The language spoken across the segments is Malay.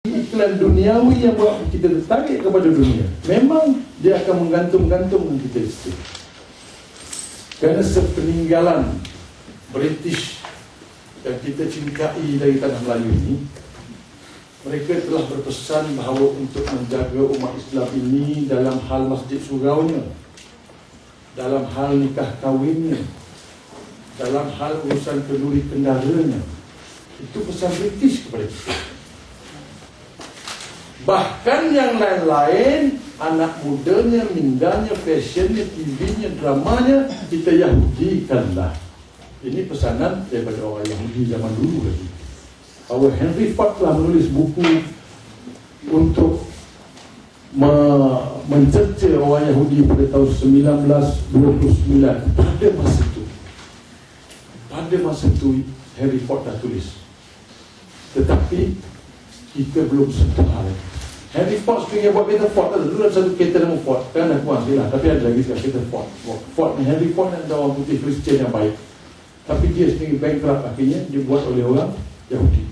iklan duniawi yang buat kita tertarik kepada dunia. Memang dia akan menggantung-gantungkan kita itu. Kerana sepeninggalan British yang kita cintai dari tanah Melayu ini, mereka telah berpesan bahawa untuk menjaga umat Islam ini dalam hal masjid suraunya, dalam hal nikah kahwinnya, dalam hal urusan kenduri kendaranya, itu pesan British kepada kita. Bahkan yang lain-lain, anak mudanya, mindanya, fashionnya, TV-nya, dramanya, kita Yahudikanlah. Ini pesanan daripada orang Yahudi zaman dulu lagi. Bahawa Henry Ford telah menulis buku untuk mencerca orang Yahudi pada tahun 1929. Pada masa itu Henry Ford dah tulis. Tetapi kita belum sentuh hal itu. Henry Ford sebenarnya buat kereta Ford. Dulu ada satu kereta nama Ford. Kan dah kurang sekali lah. Tapi ada lagi sekarang kereta Ford. Ford ni, Henry Ford ni adalah orang putih Kristian yang baik. Tapi dia sendiri bankrupt, akhirnya dibuat oleh orang Yahudi.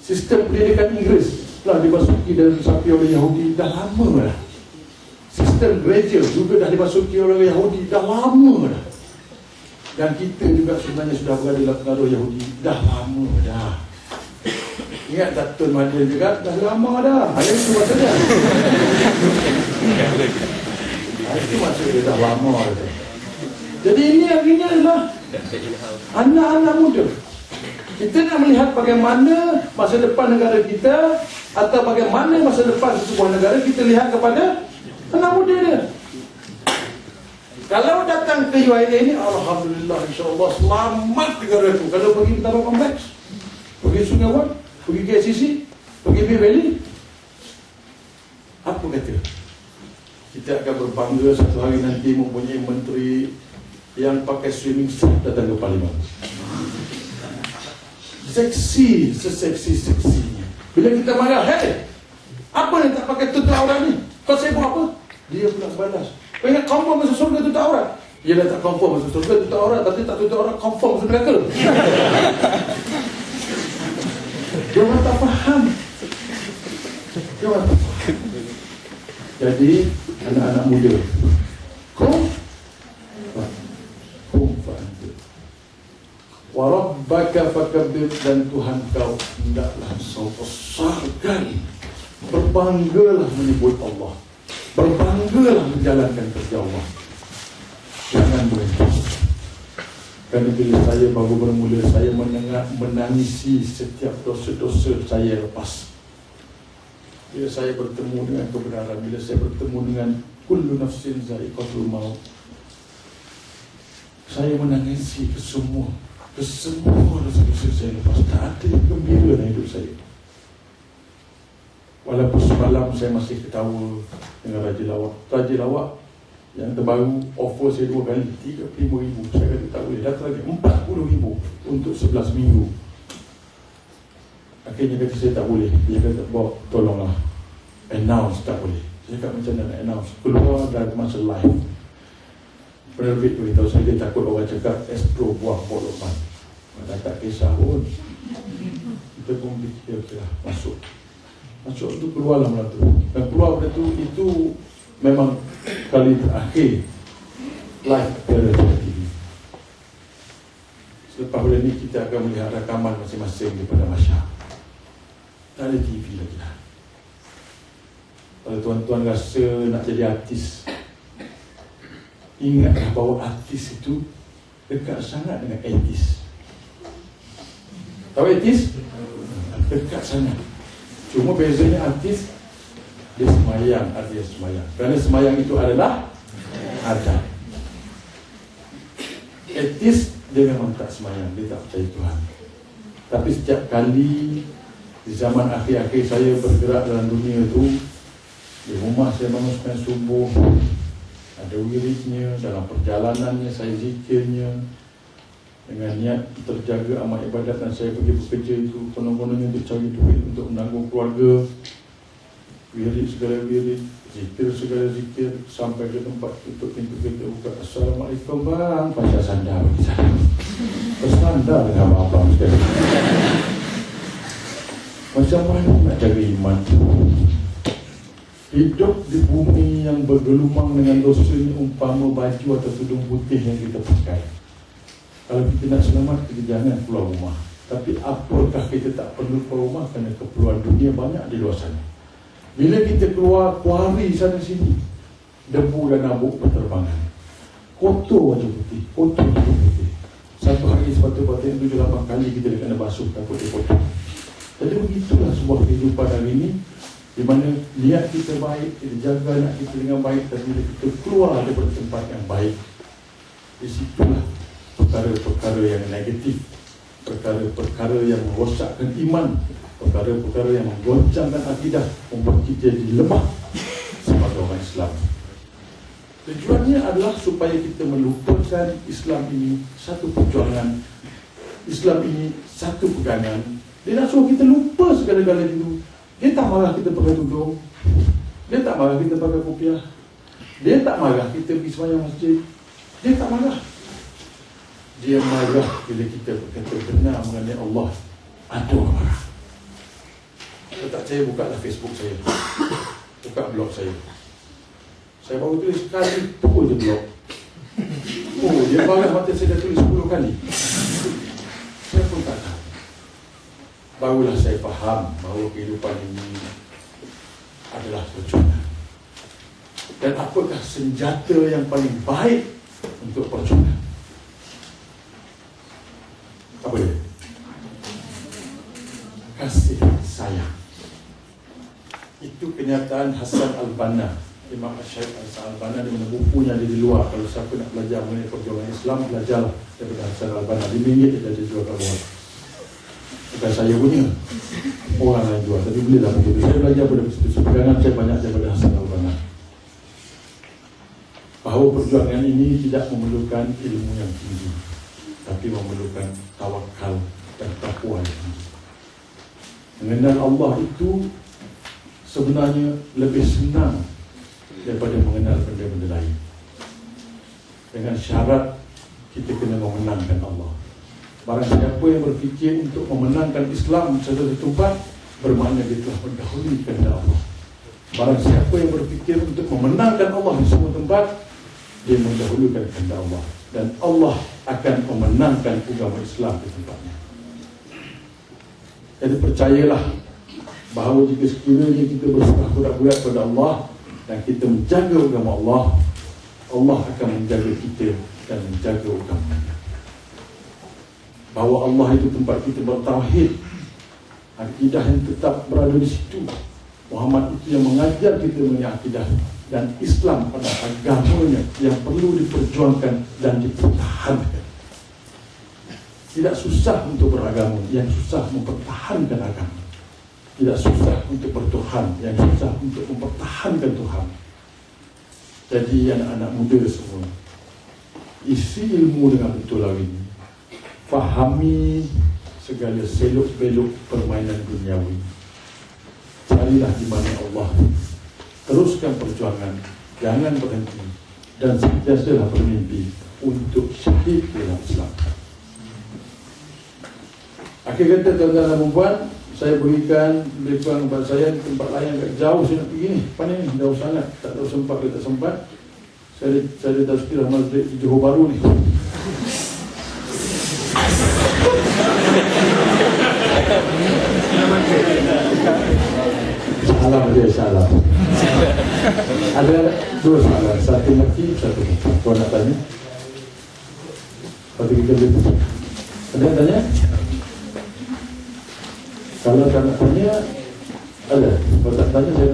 Sistem pendidikan Inggeris telah dimasuki dan disapi oleh Yahudi dah lama dah. Sistem gereja juga dah dimasuki oleh Yahudi dah lama dah. Dan kita juga sebenarnya sudah berada dalam pengaruh Yahudi dah lama dah. Ingat tak Tun Mahathir juga dah lama dah. Yang itu masa dia. Itu masa dia dah lama dah. Jadi ini akhirnya adalah anak-anak muda. Kita nak melihat bagaimana masa depan negara kita, atau bagaimana masa depan sebuah negara, kita lihat kepada anak muda dia. Kalau datang ke UIA ini, alhamdulillah, insyaAllah selamat negara itu. Kalau pergi Bintaro Kompleks, pergi Sungai Wan, pergi KCC, pergi Bay Valley, apa kata? Kita akan berbangga satu hari nanti mempunyai menteri yang pakai swimming suit datang ke Parlimen. Seksi, seseksi-seksinya. Bila kita marah, hey, apa ni tak pakai tutup aurat ni? Kau sibuk apa? Dia pula balas. Kau ingat confirm masuk surga tutup aurat? Dia dah tak confirm masuk surga tutup aurat, tapi tak tutup aurat confirm masuk neraka. Dia orang tak faham. Dia orang tak faham. Jadi, anak-anak muda, Warabbaka fakabbir, dan Tuhan kau hendaklah kau besarkan. Berbanggalah menyebut Allah, berbanggalah menjalankan kerja Allah. Jangan berhenti. Kerana bila saya baru bermula, saya menangisi setiap dosa-dosa saya lepas. Bila saya bertemu dengan kebenaran, bila saya bertemu dengan kullu nafsin za'iqatul maut, saya menangisi kesemua dosa-dosa saya lepas. Tak ada yang gembira dalam hidup saya. Walaupun semalam saya masih ketawa dengan Raja Lawak. Raja Lawak yang terbaru offer saya 2 kali, 35,000. Saya kata tak boleh, datang lagi 40,000 untuk 11 minggu. Akhirnya kata saya tak boleh. Dia kata, Bob, tolonglah announce, tak boleh. Saya kata macam mana nak announce? Keluar dari masa live. Penerbit beritahu saya, dia takut orang cakap Astro buang polopan. Maka tak kisah pun. Kita pun fikir, okeylah, masuk itu keluarlah malam tu. Dan keluar pada tu, itu memang kali terakhir live dari TV. Selepas pada ni kita akan melihat rakaman masing-masing daripada masyarakat. Tak ada TV lagi lah. Kalau tuan-tuan rasa nak jadi artis, ingatlah bahawa artis itu dekat sangat dengan etis. Tahu etis? Dekat sangat. Cuma bezanya artis, dia semayang, artis semayang. Kerana semayang itu adalah adat. Etis, dia memang tak semayang, dia tak percaya Tuhan. Tapi setiap kali di zaman akhir-akhir saya bergerak dalam dunia itu, di rumah saya bangun sembahyang subuh, ada wiridnya, dalam perjalanannya saya zikirnya, dengan niat terjaga amal ibadat, dan saya pergi bekerja itu konon-kononnya untuk cari duit untuk menanggung keluarga. Wirid segala wirid, zikir segala zikir, sampai ke tempat tutup pintu kereta, buka, Assalamualaikum bang, pasal sandar bagi saya. Bersandar dengan abang sekali. Macam mana nak jaga iman? Hidup di bumi yang bergelumang dengan dosa ini umpama baju atau tudung putih yang kita pakai. Kalau kita nak selamat, kita jangan keluar rumah. Tapi apakah kita tak perlu keluar rumah? Kerana keperluan dunia banyak di luar sana. Bila kita keluar kuari sana sini, debu dan nabuk berterbangan. Kotor baju putih, kotor baju putih. Satu hari sepatutnya 7-8 kali kita kena basuh takut dia kotor. Jadi begitulah sebuah kehidupan hari ini, di mana niat kita baik, kita jaga anak kita dengan baik, dan bila kita keluar daripada tempat yang baik, di situlah perkara-perkara yang negatif, perkara-perkara yang merosakkan iman, perkara-perkara yang menggoncangkan akidah, membuat kita jadi lemah sebagai orang Islam. Tujuannya adalah supaya kita melupakan Islam ini satu perjuangan, Islam ini satu pegangan. Dia nak suruh kita lupa segala-galanya itu. Dia tak marah kita pakai tudung, dia tak marah kita pakai kopiah, dia tak marah kita pergi sembahyang masjid, dia tak marah. Dia marah bila kita berkata benar mengenai Allah. Ada orang marah. Kalau tak percaya, bukalah Facebook saya, buka blog saya. Saya baru tulis sekali tu je blog. Oh, dia marah mata saya dah tulis 10 kali. Saya pun tak tahu. Barulah saya faham bahawa kehidupan ini adalah perjuangan. Dan apakah senjata yang paling baik untuk perjuangan? Apa dia? Kasih sayang. Itu kenyataan Hasan Al-Banna, Imam Syekh Hasan Al-Banna, di mana bukunya ada di luar. Kalau siapa nak belajar mengenai perjuangan Islam, belajarlah daripada Hasan Al-Banna. RM5 dia jual kat luar. Bukan saya punya, orang lain jual. Tapi bolehlah begitu. Saya belajar pada situ. Pegangan saya banyak daripada Hasan Al-Banna, bahawa perjuangan ini tidak memerlukan ilmu yang tinggi, tapi memerlukan tawakal dan takwa yang tinggi. Mengenal Allah itu sebenarnya lebih senang daripada mengenal benda-benda lain. Dengan syarat kita kena memenangkan Allah. Barang siapa yang berfikir untuk memenangkan Islam di satu tempat, bermakna dia telah mendahului kehendak Allah. Barang siapa yang berfikir untuk memenangkan Allah di semua tempat, dia mendahulukan kehendak Allah. Dan Allah akan memenangkan agama Islam di tempatnya. Jadi percayalah bahawa jika sekiranya kita berserah berat-berat kepada Allah dan kita menjaga agama Allah, Allah akan menjaga kita dan menjaga agamanya. Bahawa Allah itu tempat kita bertauhid, akidah yang tetap berada di situ. Muhammad itu yang mengajar kita mengenai akidah, dan Islam pada agamanya yang perlu diperjuangkan dan dipertahankan. Tidak susah untuk beragama, yang susah mempertahankan agama. Tidak susah untuk bertuhan, yang susah untuk mempertahankan Tuhan. Jadi anak-anak muda semua, isi ilmu dengan betul hari ini. Fahami segala seluk-beluk permainan duniawi. Carilah di mana Allah. Teruskan perjuangan, jangan berhenti, dan sentiasalah bermimpi untuk syahid dalam Islam. Akhir kata, tuan-tuan dan puan, saya berikan lebih kurang kepada saya di tempat lain agak jauh saya nak pergi ni. Mana ni? Jauh sangat. Tak tahu sempat ke tak sempat. Saya dah sekiranya masjid di Johor Bahru ni. Salam dia, salam. Ada dua soalan, satu lelaki, satu perempuan. Kau nak tanya? Lepas kita boleh. Ada yang tanya? Kalau tak nak tanya, ada. Kalau tak tanya, saya